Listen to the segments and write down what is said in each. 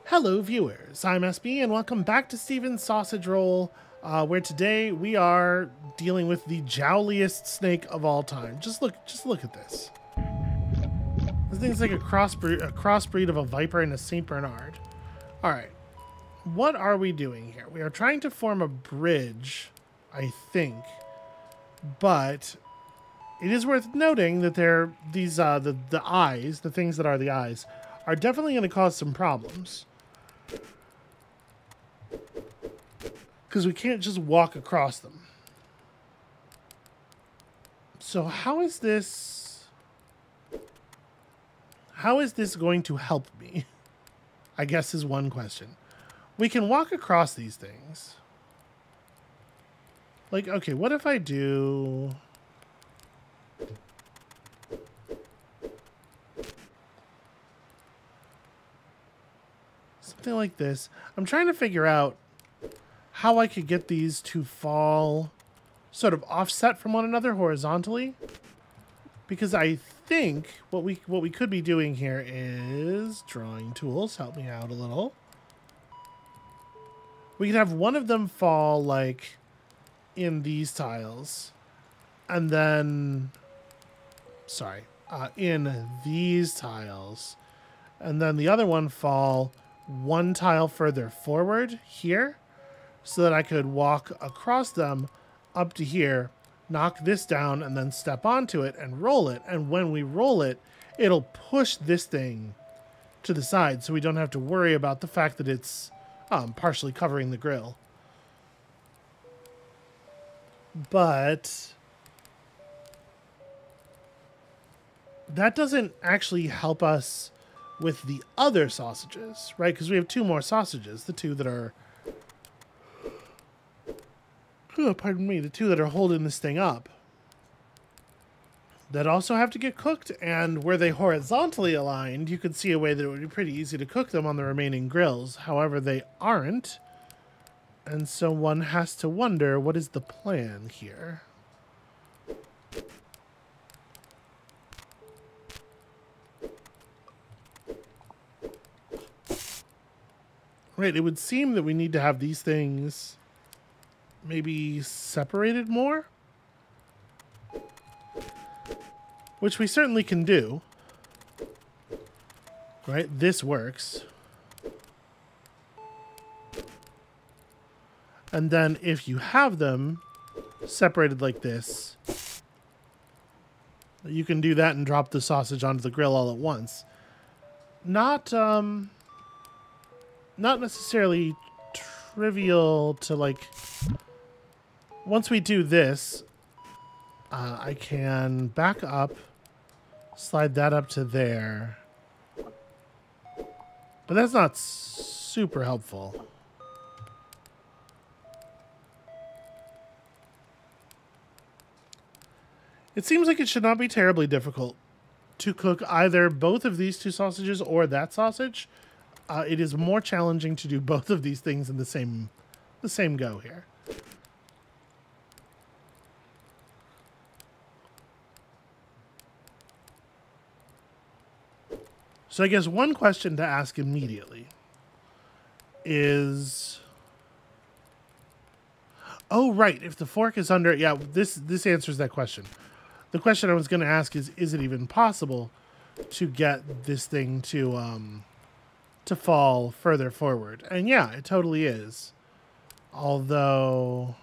Hello viewers, I'm SB and welcome back to Steven's Sausage Roll, where today we are dealing with the jowliest snake of all time. Just look at this. This thing's like a crossbreed of a viper and a Saint Bernard. Alright, what are we doing here? We are trying to form a bridge, I think, but it is worth noting that the eyes, the things that are the eyes, are definitely going to cause some problems. Because we can't just walk across them. So how is this going to help me? I guess is one question. We can walk across these things. Like, okay, what if I do... something like this. I'm trying to figure out how I could get these to fall sort of offset from one another horizontally. Because I think what we could be doing here is drawing tools. Help me out a little. We could have one of them fall like in these tiles. And then, sorry, in these tiles. And then the other one fall one tile further forward here, so that I could walk across them up to here, knock this down, and then step onto it and roll it. And when we roll it, it'll push this thing to the side, so we don't have to worry about the fact that it's partially covering the grill. But that doesn't actually help us with the other sausages, right? Because we have two more sausages, the two that are... oh, pardon me, the two that are holding this thing up. That also have to get cooked, and were they horizontally aligned, you could see a way that it would be pretty easy to cook them on the remaining grills. However, they aren't, and so one has to wonder, what is the plan here? Right, it would seem that we need to have these things maybe separated more, which we certainly can do. Right, this works. And then if you have them separated like this, you can do that and drop the sausage onto the grill all at once. Not necessarily trivial to, like... once we do this, I can back up, slide that up to there. But that's not super helpful. It seems like it should not be terribly difficult to cook either both of these two sausages or that sausage. It is more challenging to do both of these things in the same go here. So I guess one question to ask immediately is... oh, right, if the fork is under... yeah, this answers that question. The question I was going to ask is it even possible to get this thing to fall further forward? And yeah, it totally is. Although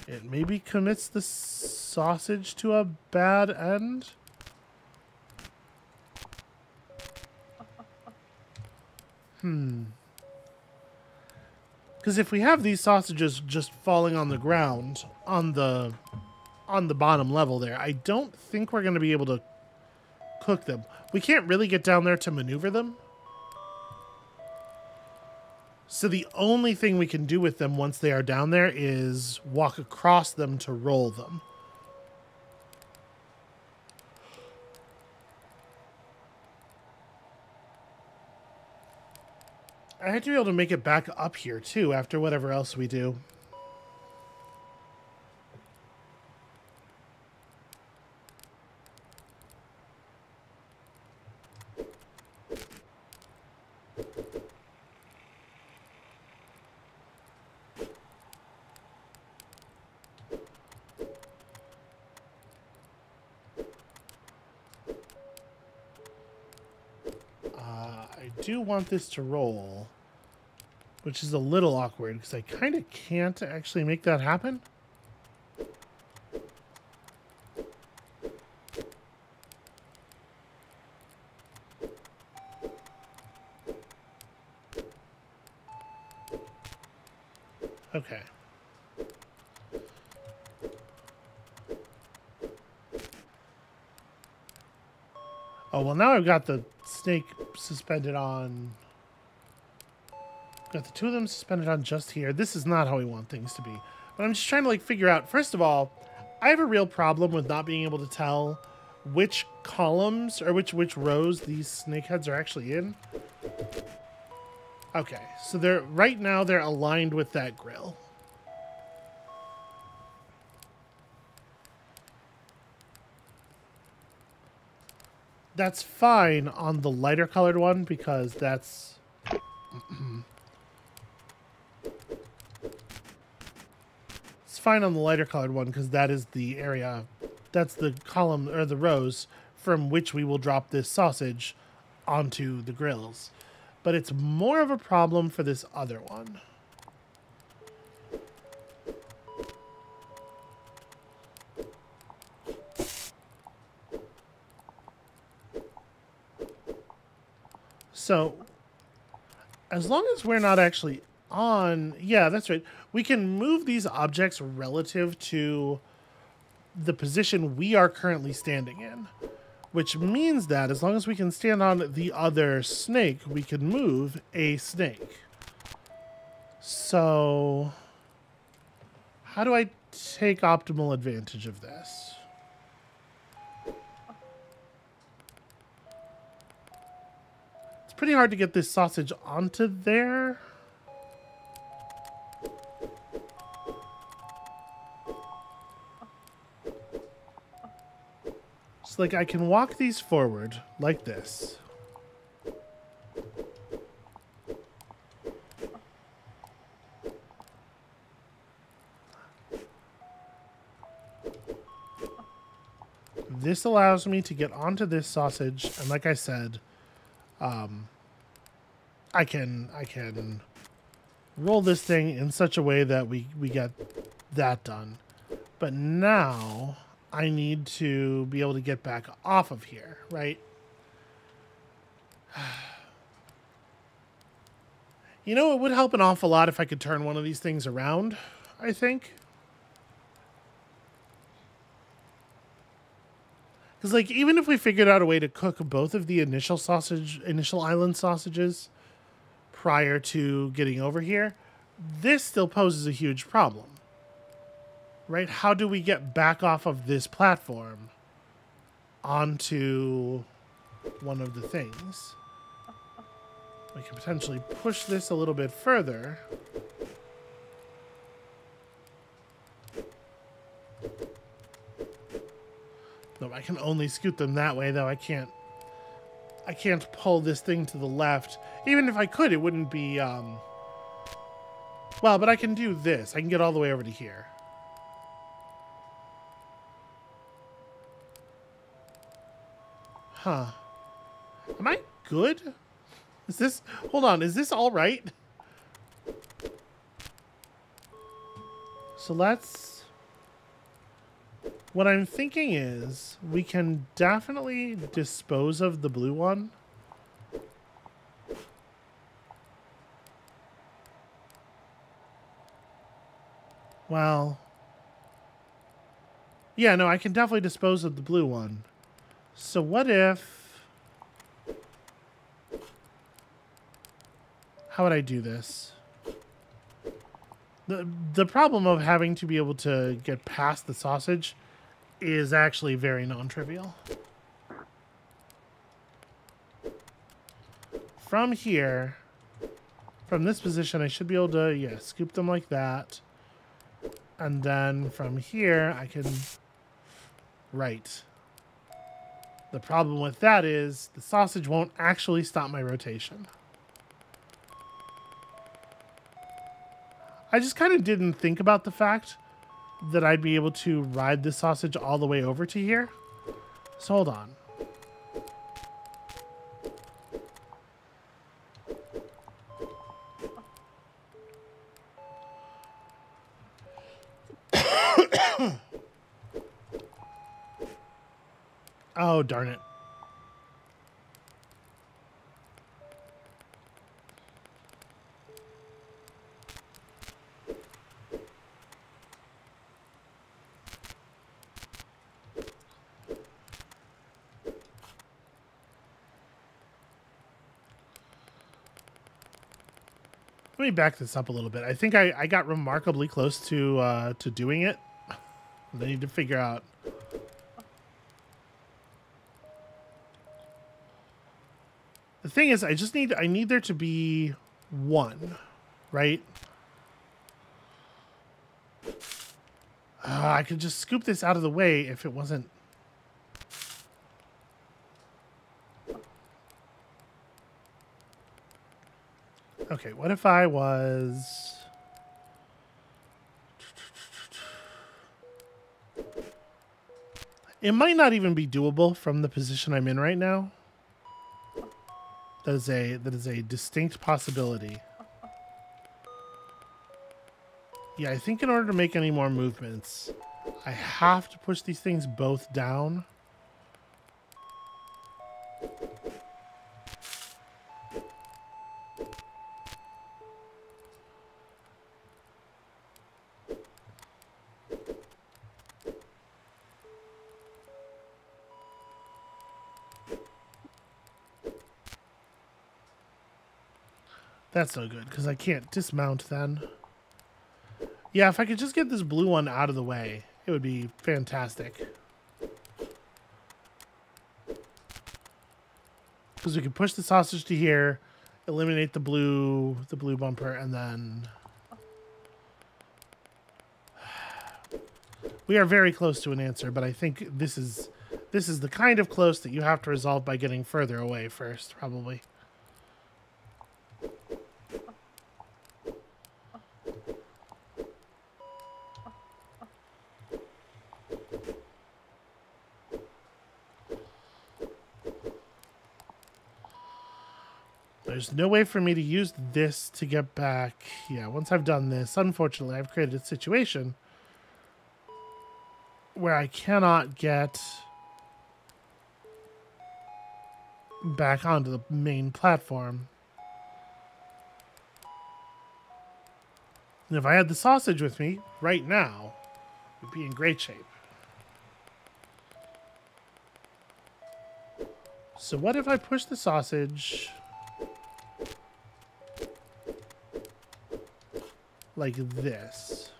it maybe commits the sausage to a bad end. Because if we have these sausages just falling on the ground on the bottom level there, I don't think we're going to be able to cook them. We can't really get down there to maneuver them. So the only thing we can do with them once they are down there is walk across them to roll them. I have to be able to make it back up here too after whatever else we do. I do want this to roll, which is a little awkward because I kind of can't actually make that happen. Okay. Oh, well, now I've got the snake suspended on... Got the two of them suspended on just here. This is not how we want things to be. But I'm just trying to, like, figure out... First of all, I have a real problem with not being able to tell which columns or which rows these snake heads are actually in. Okay, so they're... Right now, they're aligned with that grill. That's fine on the lighter colored one because that's... It's fine on the lighter colored one because that is the area, that's the column or the rows from which we will drop this sausage onto the grills. But it's more of a problem for this other one. So, as long as we're not actually on... Yeah, that's right. We can move these objects relative to the position we are currently standing in. Which means that as long as we can stand on the other snake, we can move a snake. So, how do I take optimal advantage of this? Pretty hard to get this sausage onto there. It's like I can walk these forward like this. This allows me to get onto this sausage, and like I said, I can roll this thing in such a way that we get that done. But now I need to be able to get back off of here, right? You know, it would help an awful lot if I could turn one of these things around, I think. Because, like, even if we figured out a way to cook both of the initial island sausages prior to getting over here, this still poses a huge problem. Right? How do we get back off of this platform onto one of the things? We can potentially push this a little bit further. No, I can only scoot them that way, though. I can't pull this thing to the left. Even if I could, it wouldn't be, well, but I can do this. I can get all the way over to here. Huh. Am I good? Is this... Hold on. Is this all right? So let's... What I'm thinking is we can definitely dispose of the blue one. Well... Yeah, no, I can definitely dispose of the blue one. So what if... How would I do this? The problem of having to be able to get past the sausage is actually very non-trivial. From here, from this position, I should be able to, yeah, scoop them like that. And then from here, I can... Right. The problem with that is the sausage won't actually stop my rotation. I just kind of didn't think about the fact that I'd be able to ride the sausage all the way over to here. So hold on. Oh, darn it. Let me back this up a little bit. I think I got remarkably close to doing it. I need to figure out. The thing is, I need there to be one, right? I could just scoop this out of the way if it wasn't. Okay, what if I was... It might not even be doable from the position I'm in right now. That is a distinct possibility. Yeah, I think in order to make any more movements, I have to push these things both down. That's no good, because I can't dismount then. Yeah, if I could just get this blue one out of the way, it would be fantastic. Because we could push the sausage to here, eliminate the blue bumper, and then... We are very close to an answer, but I think this is the kind of close that you have to resolve by getting further away first, probably. There's no way for me to use this to get back. Yeah, once I've done this, unfortunately, I've created a situation where I cannot get back onto the main platform. And if I had the sausage with me right now, we'd be in great shape. So what if I push the sausage like this?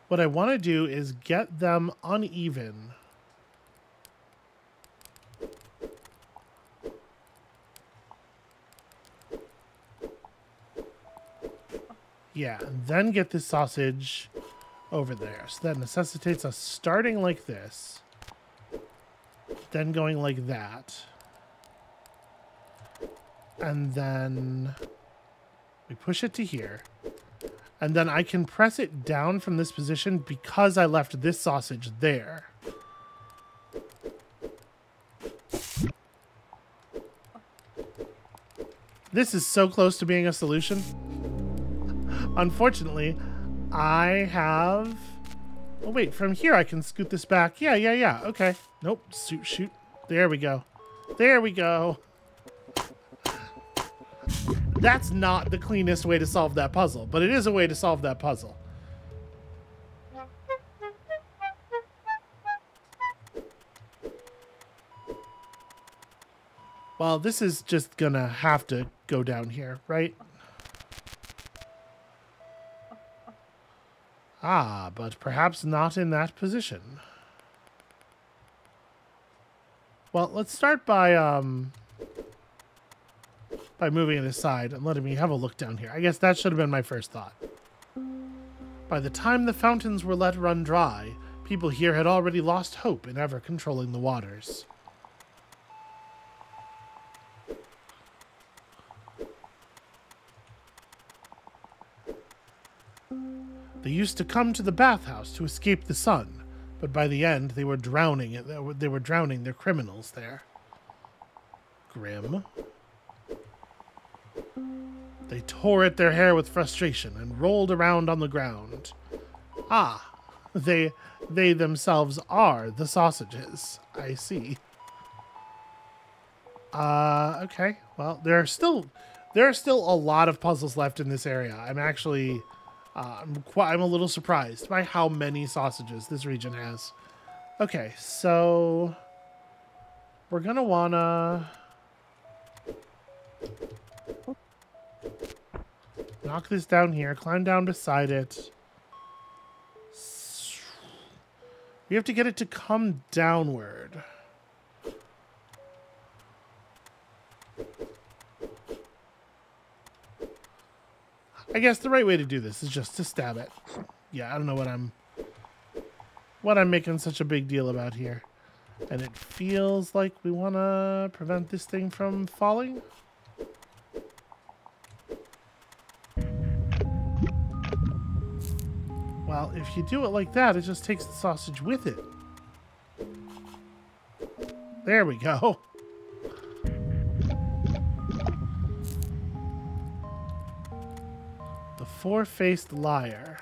What I want to do is get them uneven. Yeah, and then get this sausage over there. So that necessitates us starting like this, then going like that, and then we push it to here, and then I can press it down from this position because I left this sausage there. This is so close to being a solution. Unfortunately, I have... Oh, wait, from here I can scoot this back. Yeah. Okay. Nope. Shoot. There we go. There we go. That's not the cleanest way to solve that puzzle, but it is a way to solve that puzzle. Well, this is just gonna have to go down here, right? Ah, but perhaps not in that position. Well, let's start by moving it aside and letting me have a look down here. I guess that should have been my first thought. By the time the fountains were let run dry, people here had already lost hope in ever controlling the waters. They used to come to the bathhouse to escape the sun, but by the end they were drowning their criminals there. Grim. They tore at their hair with frustration and rolled around on the ground. Ah, they themselves are the sausages. I see. Okay. Well, there are still a lot of puzzles left in this area. I'm actually I'm a little surprised by how many sausages this region has. Okay, so we're gonna wanna knock this down here, climb down beside it. We have to get it to come downward. I guess the right way to do this is just to stab it. Yeah, I don't know what I'm making such a big deal about here. And it feels like we want to prevent this thing from falling. Well, if you do it like that, it just takes the sausage with it. There we go. The four-faced liar.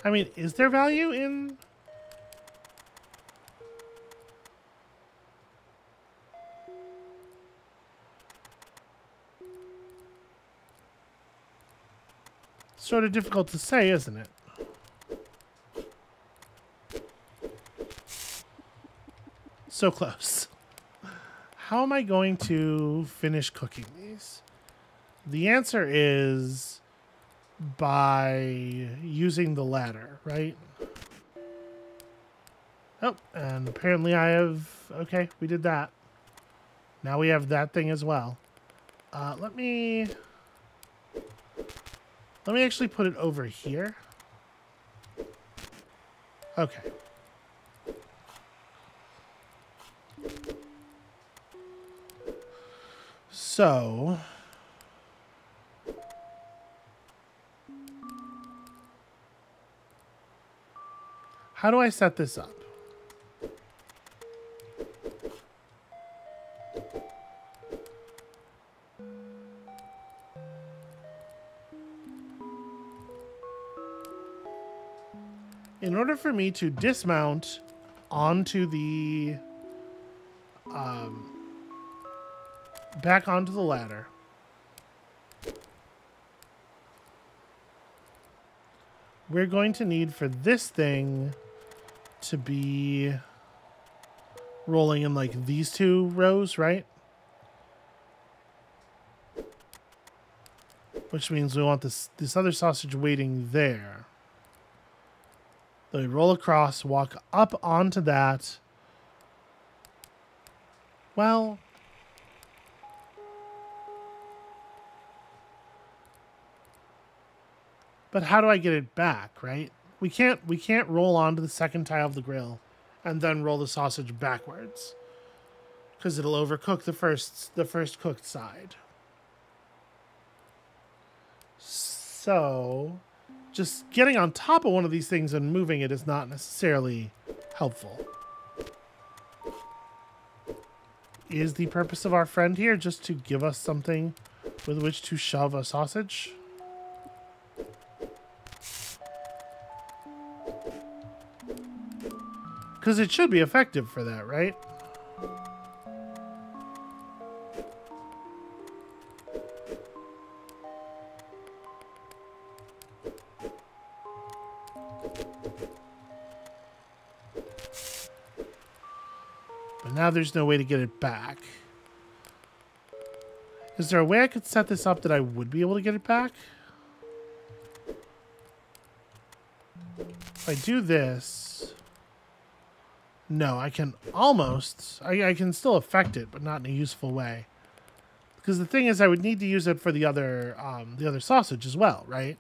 I mean, is there value in... Sort of difficult to say, isn't it? So close. How am I going to finish cooking these? The answer is by using the ladder, right? Oh, and apparently I have... Okay, we did that. Now we have that thing as well. Let me actually put it over here. Okay. So... how do I set this up? In order for me to dismount onto the back onto the ladder, we're going to need for this thing to be rolling in like these two rows, right? Which means we want this other sausage waiting there. Then we roll across, walk up onto that. Well, but how do I get it back, right? We can't roll onto the second tile of the grill and then roll the sausage backwards, because it'll overcook the first cooked side. So just getting on top of one of these things and moving it is not necessarily helpful. Is the purpose of our friend here just to give us something with which to shove a sausage? Because it should be effective for that, right? But now there's no way to get it back. Is there a way I could set this up that I would be able to get it back? If I do this... No, I can almost... I can still affect it, but not in a useful way. Because the thing is, I would need to use it for the other sausage as well, right?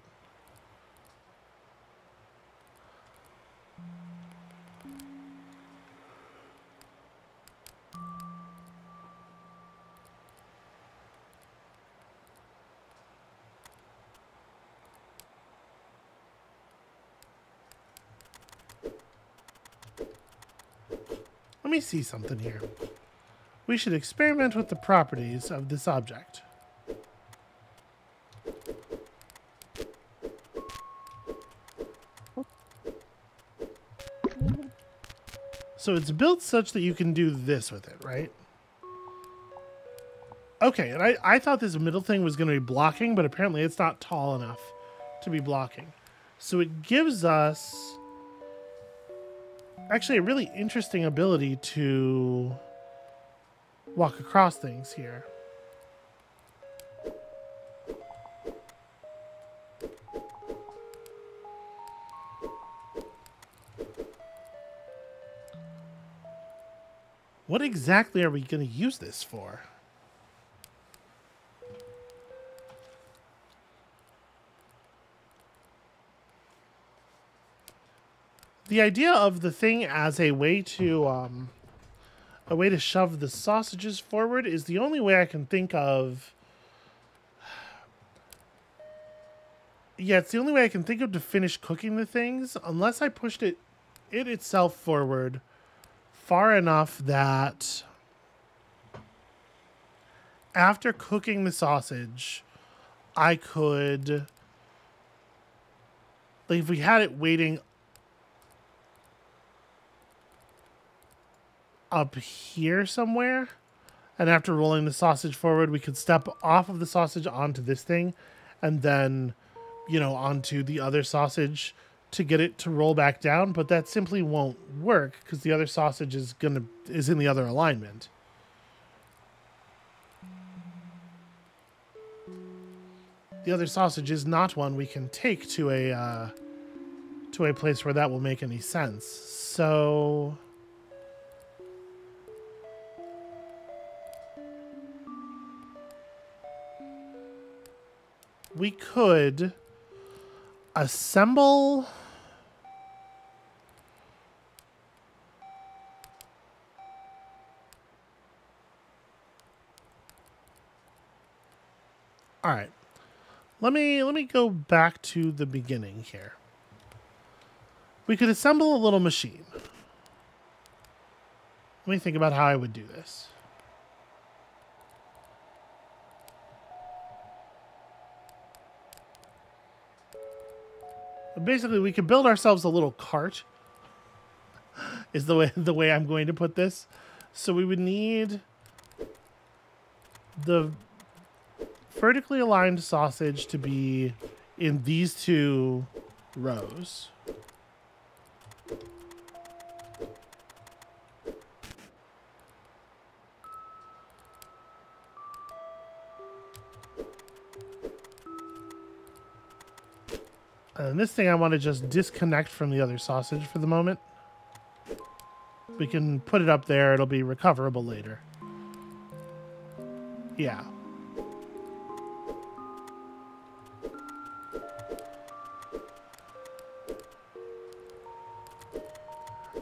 Let me see something here. We should experiment with the properties of this object. So it's built such that you can do this with it, right? Okay, and I thought this middle thing was going to be blocking, but apparently it's not tall enough to be blocking. So it gives us actually a really interesting ability to walk across things here. What exactly are we going to use this for? The idea of the thing as a way to shove the sausages forward is the only way I can think of. Yeah, it's the only way I can think of to finish cooking the things, unless I pushed it itself forward far enough that after cooking the sausage, I could, like, if we had it waiting up here somewhere, and after rolling the sausage forward, we could step off of the sausage onto this thing, and then, you know, onto the other sausage to get it to roll back down, but that simply won't work because the other sausage is in the other alignment. The other sausage is not one we can take to a place where that will make any sense. So we could assemble all right. Let me go back to the beginning here. We could assemble a little machine. Let me think about how I would do this. Basically, we could build ourselves a little cart. Is the way I'm going to put this. So we would need the vertically aligned sausage to be in these two rows. And this thing I want to just disconnect from the other sausage for the moment. We can put it up there. It'll be recoverable later. Yeah.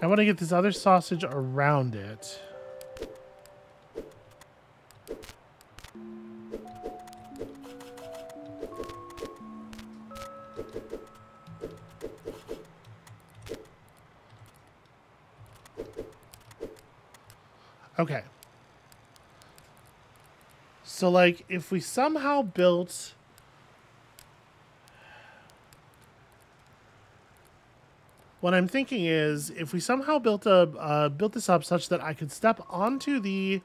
I want to get this other sausage around it. Okay. So, like, if we somehow built... What I'm thinking is, if we somehow built this up such that I could step onto the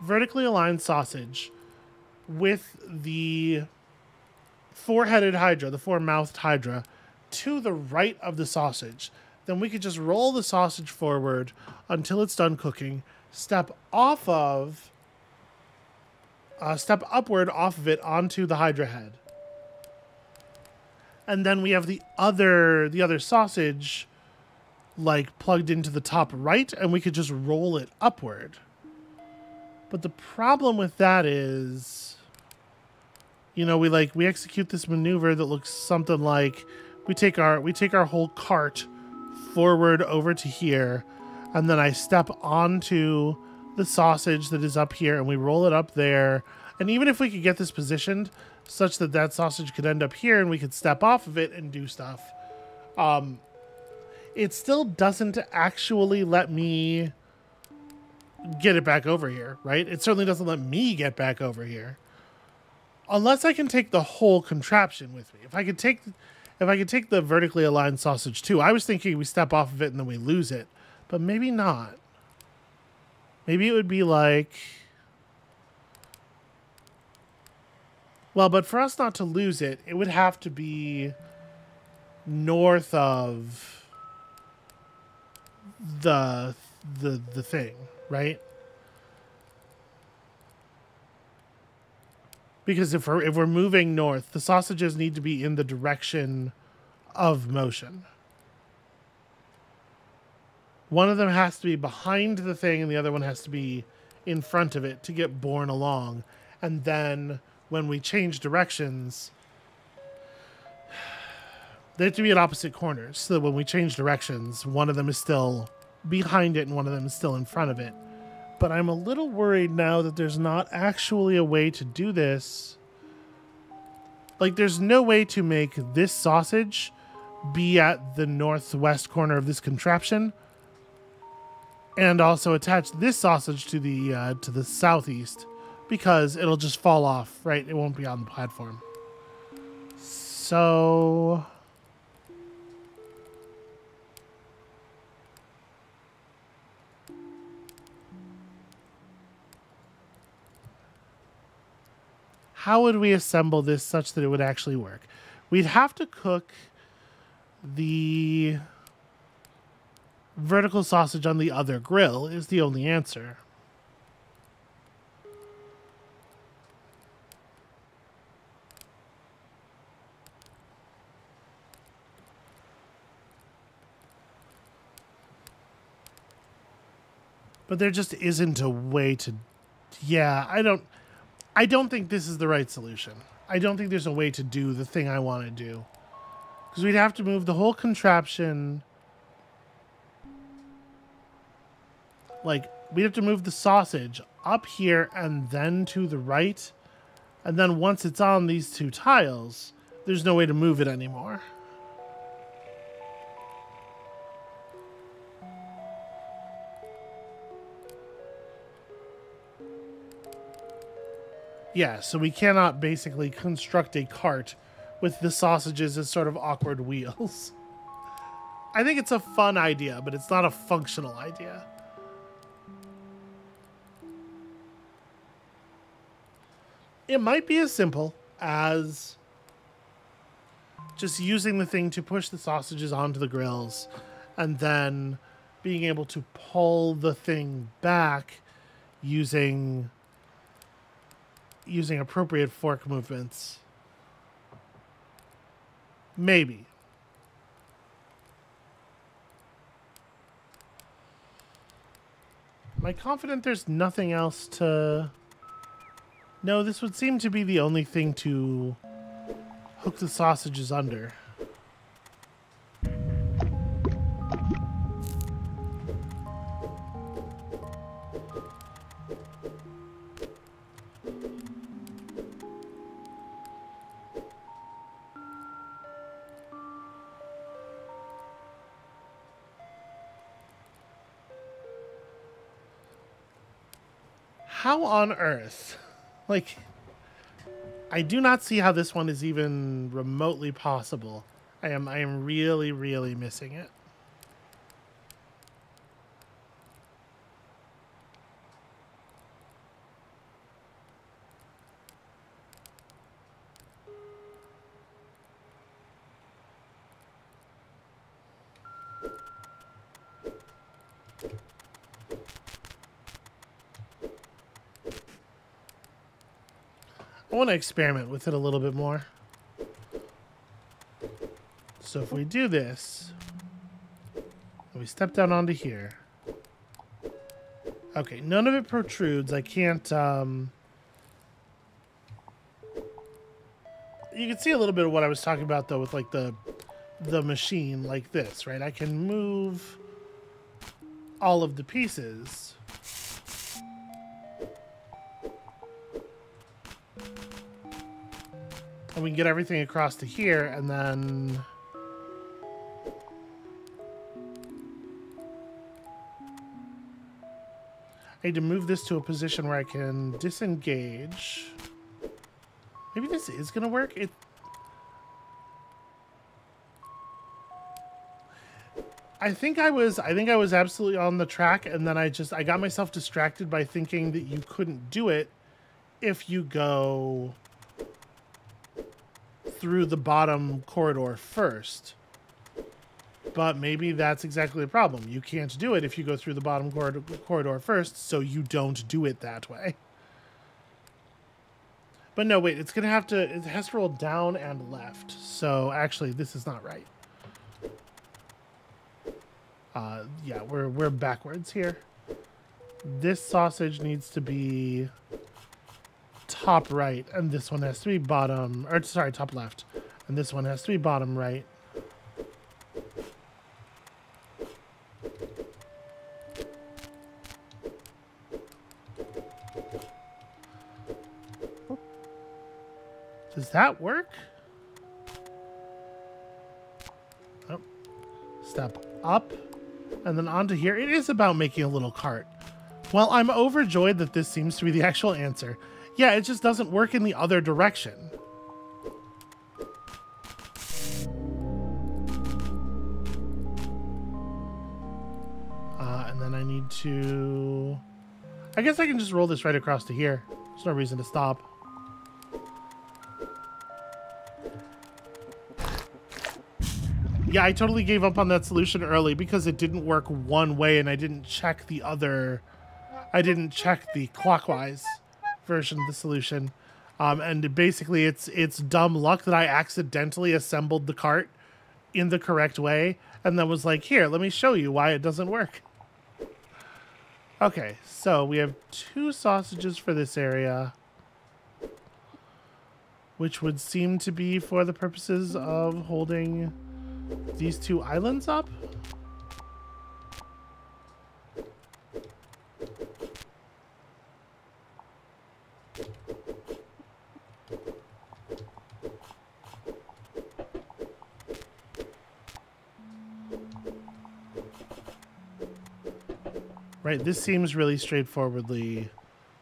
vertically aligned sausage with the four-headed hydra, the four-mouthed hydra, to the right of the sausage, then we could just roll the sausage forward until it's done cooking, step upward off of it onto the hydra head. And then we have the other sausage like plugged into the top right, and we could just roll it upward. But the problem with that is, you know, we execute this maneuver that looks something like we take our whole cart forward over to here, and then I step onto the sausage that is up here and we roll it up there. And even if we could get this positioned such that that sausage could end up here and we could step off of it and do stuff, it still doesn't actually let me get it back over here, right? It certainly doesn't let me get back over here. Unless I can take the whole contraption with me. If I could take the vertically aligned sausage too. I was thinking we step off of it and then we lose it. But maybe not. Maybe it would be like... Well, but for us not to lose it, it would have to be north of the thing, right? Because if we're moving north, the sausages need to be in the direction of motion. One of them has to be behind the thing and the other one has to be in front of it to get borne along. And then when we change directions, they have to be at opposite corners so that when we change directions, one of them is still behind it and one of them is still in front of it. But I'm a little worried now that there's not actually a way to do this. Like, there's no way to make this sausage be at the northwest corner of this contraption and also attach this sausage to the southeast, because it'll just fall off, right? It won't be on the platform. So... how would we assemble this such that it would actually work? We'd have to cook the vertical sausage on the other grill is the only answer. But there just isn't a way to... Yeah, I don't think this is the right solution. I don't think there's a way to do the thing I want to do. Because we'd have to move the whole contraption... Like, we'd have to move the sausage up here and then to the right. And then once it's on these two tiles, there's no way to move it anymore. Yeah, so we cannot basically construct a cart with the sausages as sort of awkward wheels. I think it's a fun idea, but it's not a functional idea. It might be as simple as just using the thing to push the sausages onto the grills and then being able to pull the thing back using appropriate fork movements. Maybe. Am I confident there's nothing else to... No, this would seem to be the only thing to hook the sausages under. How on earth? Like, I do not see how this one is even remotely possible. I am really, really missing it. I want to experiment with it a little bit more. So if we do this, and we step down onto here. Okay, none of it protrudes. I can't, you can see a little bit of what I was talking about though with like the machine like this, right? I can move all of the pieces. And we can get everything across to here, and then... I need to move this to a position where I can disengage. Maybe this is gonna work. I think I was absolutely on the track, and then I got myself distracted by thinking that you couldn't do it if you go through the bottom corridor first. But maybe that's exactly the problem. You can't do it if you go through the bottom corridor first, so you don't do it that way. But no, wait, it has to roll down and left. So actually, this is not right. Yeah, we're backwards here. This sausage needs to be top right, and this one has to be bottom, or sorry, top left. And this one has to be bottom right. Does that work? Oh. Step up and then onto here. It is about making a little cart. Well, I'm overjoyed that this seems to be the actual answer. Yeah, it just doesn't work in the other direction. And then I need to... I guess I can just roll this right across to here. There's no reason to stop. Yeah, I totally gave up on that solution early because it didn't work one way and I didn't check the other... I didn't check the clockwise version of the solution. And basically it's dumb luck that I accidentally assembled the cart in the correct way and then was like, here, let me show you why it doesn't work. Okay, so we have 2 sausages for this area, which would seem to be for the purposes of holding these 2 islands up. Right, this seems really straightforwardly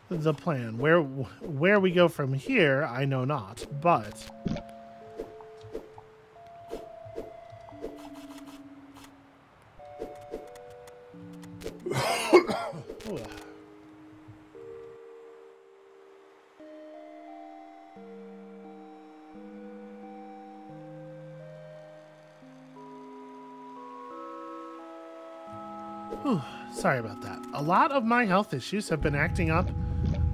the plan. Where we go from here, I know not, but... Whew, sorry about that. A lot of my health issues have been acting up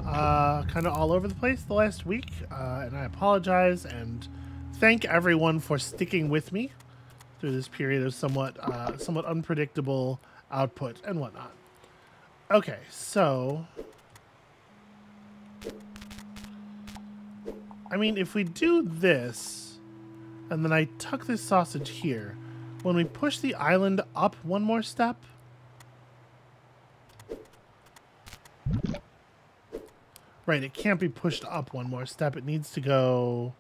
kind of all over the place the last week, and I apologize and thank everyone for sticking with me through this period of somewhat unpredictable output and whatnot. Okay, so... I mean, if we do this, and then I tuck this sausage here, when we push the island up one more step... Right, it can't be pushed up one more step. It needs to go...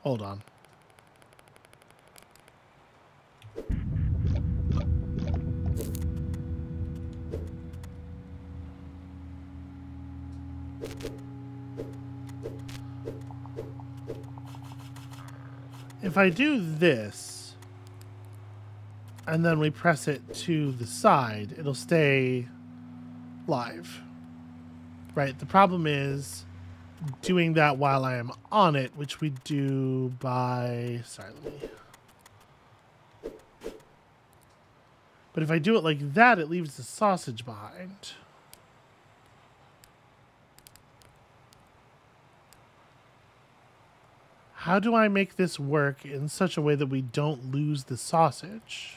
Hold on. If I do this, and then we press it to the side, it'll stay live. Right, the problem is doing that while I am on it, which we do by... Sorry, let me... But if I do it like that, it leaves the sausage behind. How do I make this work in such a way that we don't lose the sausage?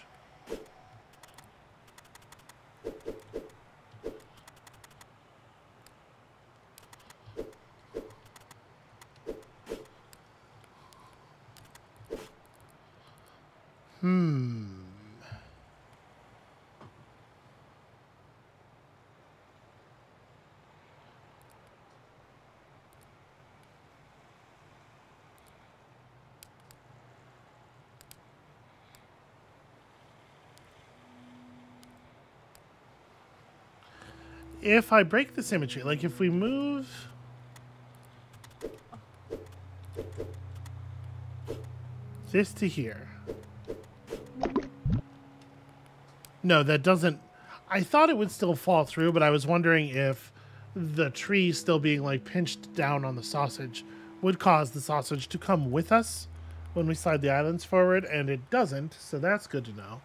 if I break the symmetry, like if we move this to here. No, that doesn't. I thought it would still fall through, but I was wondering if the tree still being like pinched down on the sausage would cause the sausage to come with us when we slide the islands forward, and it doesn't, so that's good to know.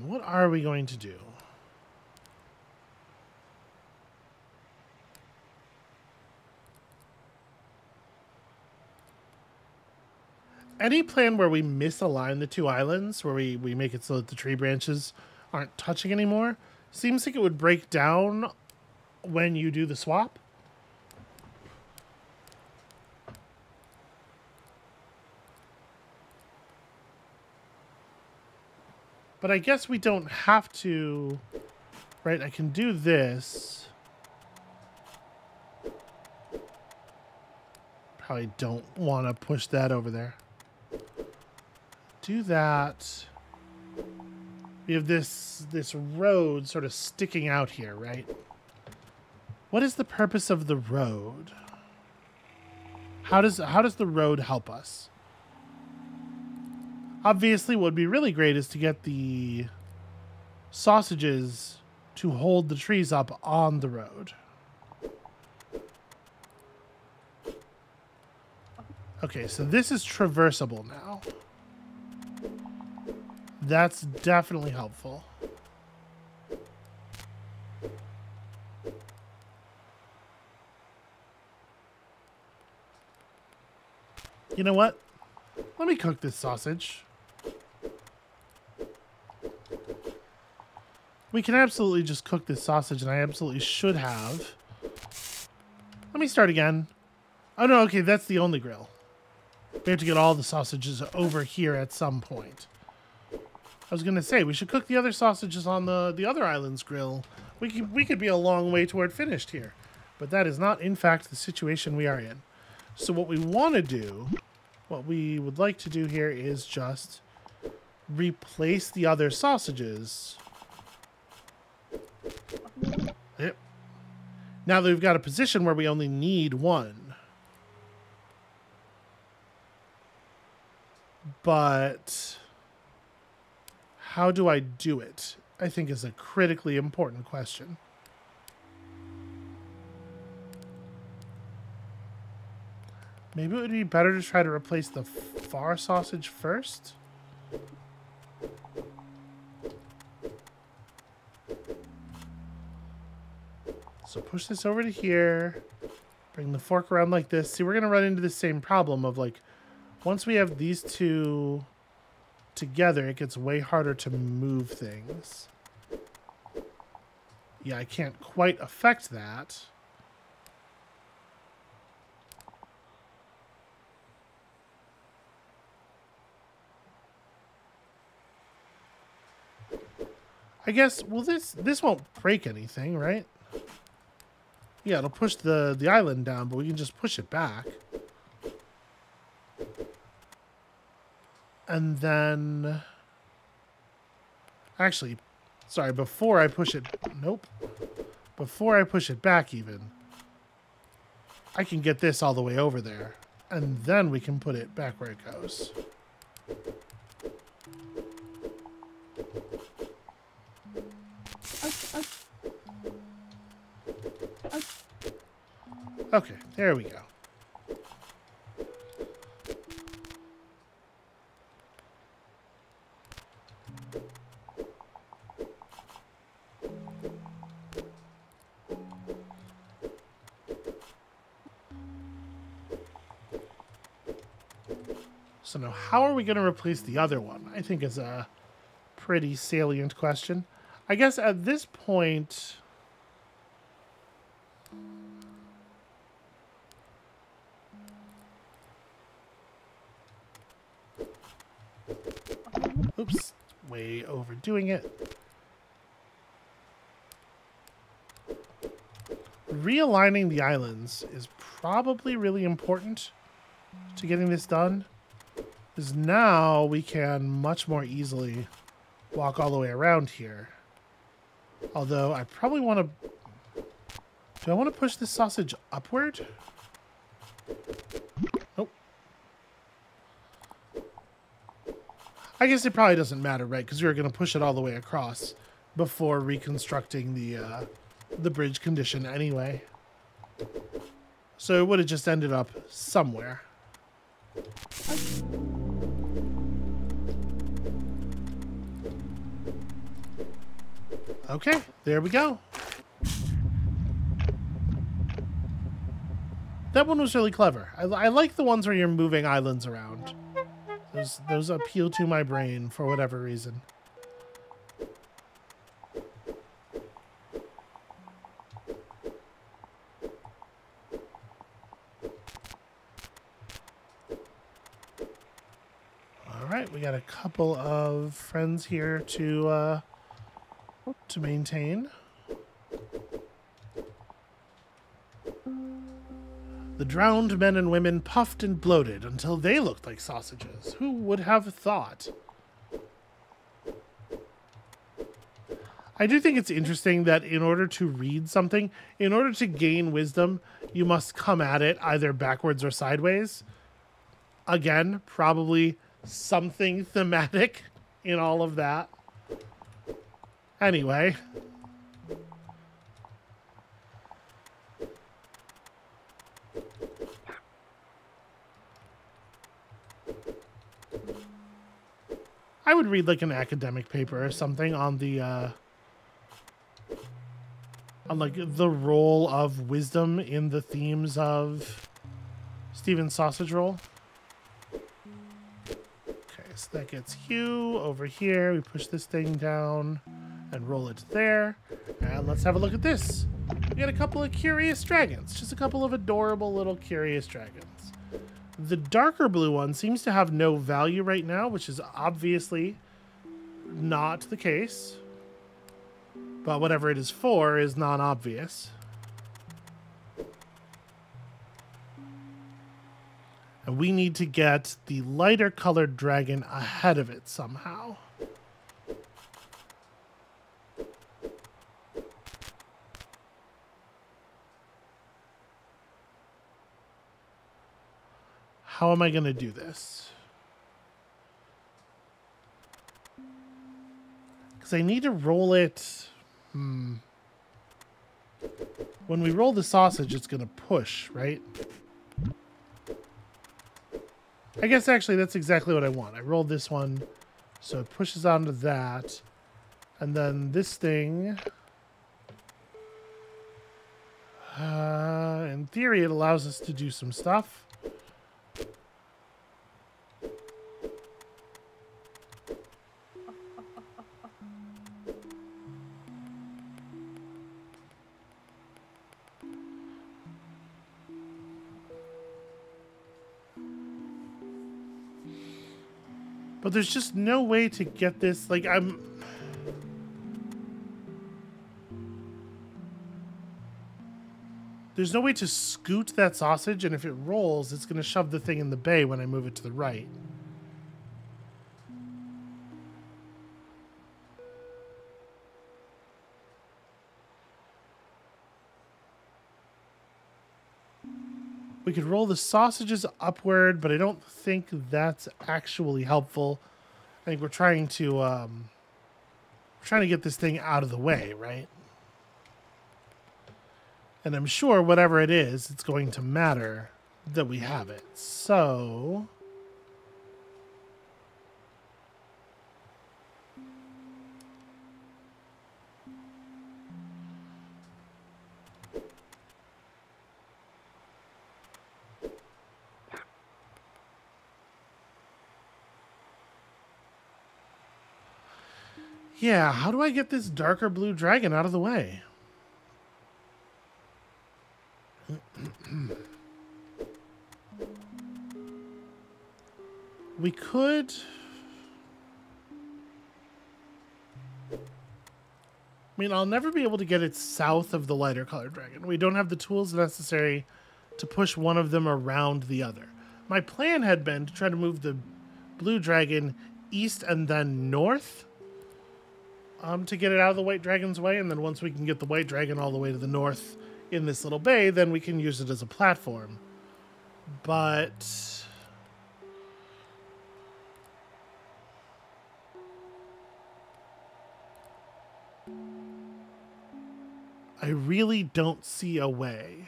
What are we going to do? Any plan where we misalign the two islands, where we make it so that the tree branches aren't touching anymore, seems like it would break down when you do the swap. But I guess we don't have to, right? I can do this. Probably don't want to push that over there. Do that. We have this road sort of sticking out here, right? What is the purpose of the road? How does the road help us? Obviously, what would be really great is to get the sausages to hold the trees up on the road. Okay, so this is traversable now. That's definitely helpful. You know what? Let me cook this sausage. We can absolutely just cook this sausage, and I absolutely should have. Let me start again. Oh, no, okay, that's the only grill. We have to get all the sausages over here at some point. I was going to say, we should cook the other sausages on the other island's grill. We could be a long way toward finished here. But that is not, in fact, the situation we are in. So what we want to do, what we would like to do here is just replace the other sausages. Yep. Now that we've got a position where we only need one. But how do I do it? I think is a critically important question. Maybe it would be better to try to replace the far sausage first. So push this over to here. Bring the fork around like this. See, we're going to run into the same problem of like, once we have these two together, it gets way harder to move things. Yeah, I can't quite affect that. I guess, well, this won't break anything, right? Yeah, it'll push the island down, but we can just push it back. And then... Actually, sorry, before I push it... Nope. Before I push it back even, I can get this all the way over there. And then we can put it back where it goes. Okay, there we go. So now, how are we going to replace the other one? I think is a pretty salient question. I guess at this point... Oops, way overdoing it. Realigning the islands is probably really important to getting this done. Because now we can much more easily walk all the way around here. Although I probably want to... Do I want to push this sausage upward? Nope. I guess it probably doesn't matter, right? Because we were going to push it all the way across before reconstructing the bridge condition anyway. So it would have just ended up somewhere. Okay, there we go. That one was really clever. I like the ones where you're moving islands around. Those appeal to my brain for whatever reason. All right, we got a couple of friends here to maintain. The drowned men and women puffed and bloated until they looked like sausages. Who would have thought? I do think it's interesting that in order to read something, in order to gain wisdom, you must come at it either backwards or sideways. Again, probably something thematic in all of that. Anyway. I would read like an academic paper or something on the on like the role of wisdom in the themes of Stephen's Sausage Roll. Okay, so that gets you over here. We push this thing down and roll it there. And let's have a look at this. We got a couple of curious dragons. Just a couple of adorable little curious dragons. The darker blue one seems to have no value right now, which is obviously not the case. But whatever it is for is non-obvious. And we need to get the lighter colored dragon ahead of it somehow. How am I going to do this? Because I need to roll it... When we roll the sausage, it's going to push, right? I guess actually that's exactly what I want. I rolled this one, so it pushes onto that. And then this thing... in theory, it allows us to do some stuff. But there's just no way to get this, like, there's no way to scoot that sausage, and if it rolls, it's going to shove the thing in the bay when I move it to the right. We could roll the sausages upward, but I don't think that's actually helpful. I think we're trying to get this thing out of the way, right? And I'm sure whatever it is, it's going to matter that we have it. So... yeah, how do I get this darker blue dragon out of the way? We could... I mean, I'll never be able to get it south of the lighter colored dragon. We don't have the tools necessary to push one of them around the other. My plan had been to try to move the blue dragon east and then north to get it out of the white dragon's way. And then once we can get the white dragon all the way to the north in this little bay, then we can use it as a platform. But I really don't see a way.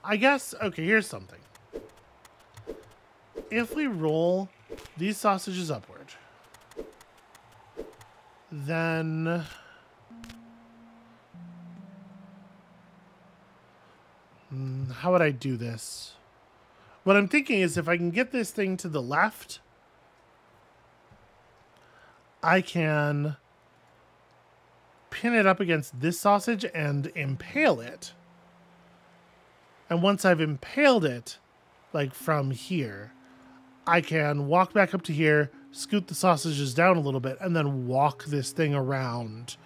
I guess, okay, here's something. If we roll these sausages upward, then how would I do this? What I'm thinking is if I can get this thing to the left, I can pin it up against this sausage and impale it. And once I've impaled it, like from here, I can walk back up to here, scoot the sausages down a little bit, and then walk this thing around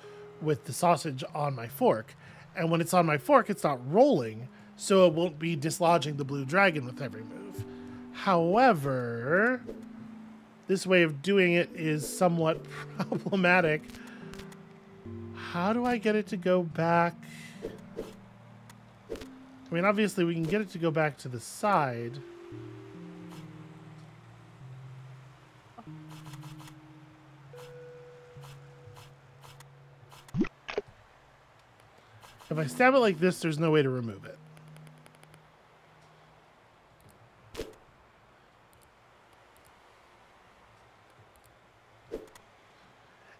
with the sausage on my fork. And when it's on my fork, it's not rolling, so it won't be dislodging the blue dragon with every move. However, this way of doing it is somewhat problematic. How do I get it to go back? I mean, obviously we can get it to go back to the side. If I stab it like this, there's no way to remove it.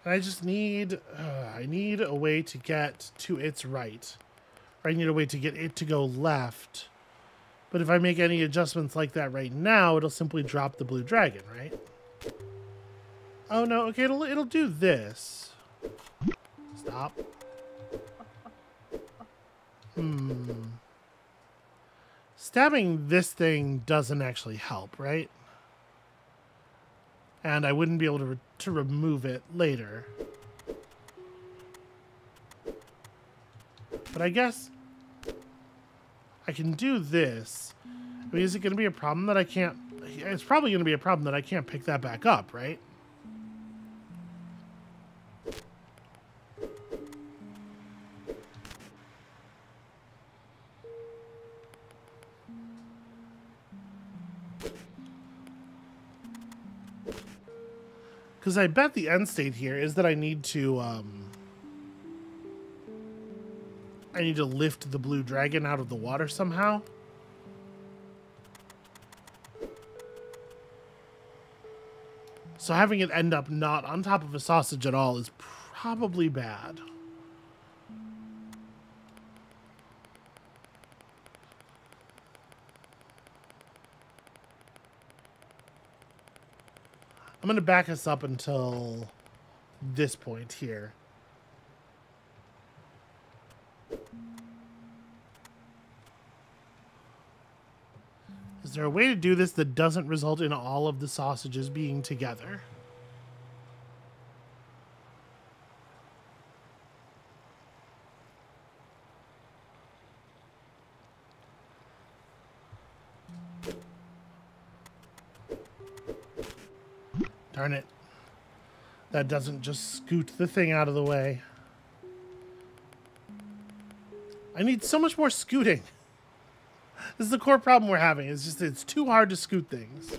And I just need, I need a way to get to its right. Or I need a way to get it to go left. But if I make any adjustments like that right now, it'll simply drop the blue dragon, right? Oh no, okay, it'll do this. Stop. Stabbing this thing doesn't actually help, right? And I wouldn't be able to remove it later. But I guess I can do this. I mean, is it going to be a problem that I can't... It's probably going to be a problem that I can't pick that back up, right? Because I bet the end state here is that I need to lift the blue dragon out of the water somehow. So having it end up not on top of a sausage at all is probably bad. I'm going to back us up until this point here. Is there a way to do this that doesn't result in all of the sausages being together? Darn it. That doesn't just scoot the thing out of the way. I need so much more scooting. This is the core problem we're having. It's just, it's too hard to scoot things.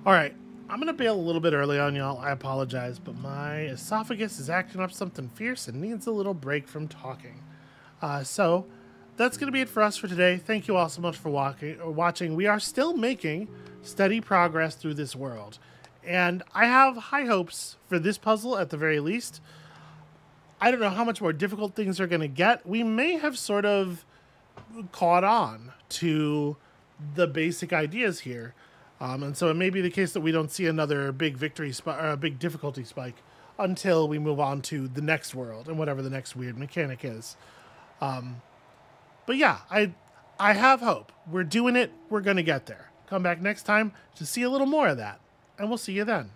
All right. I'm going to bail a little bit early on y'all. I apologize, but my esophagus is acting up something fierce and needs a little break from talking. So that's going to be it for us for today. Thank you all so much for watching. We are still making steady progress through this world. And I have high hopes for this puzzle at the very least. I don't know how much more difficult things are going to get. We may have sort of caught on to the basic ideas here. And so it may be the case that we don't see another big big difficulty spike until we move on to the next world and whatever the next weird mechanic is. But yeah, I have hope. We're doing it. We're going to get there. Come back next time to see a little more of that. And we'll see you then.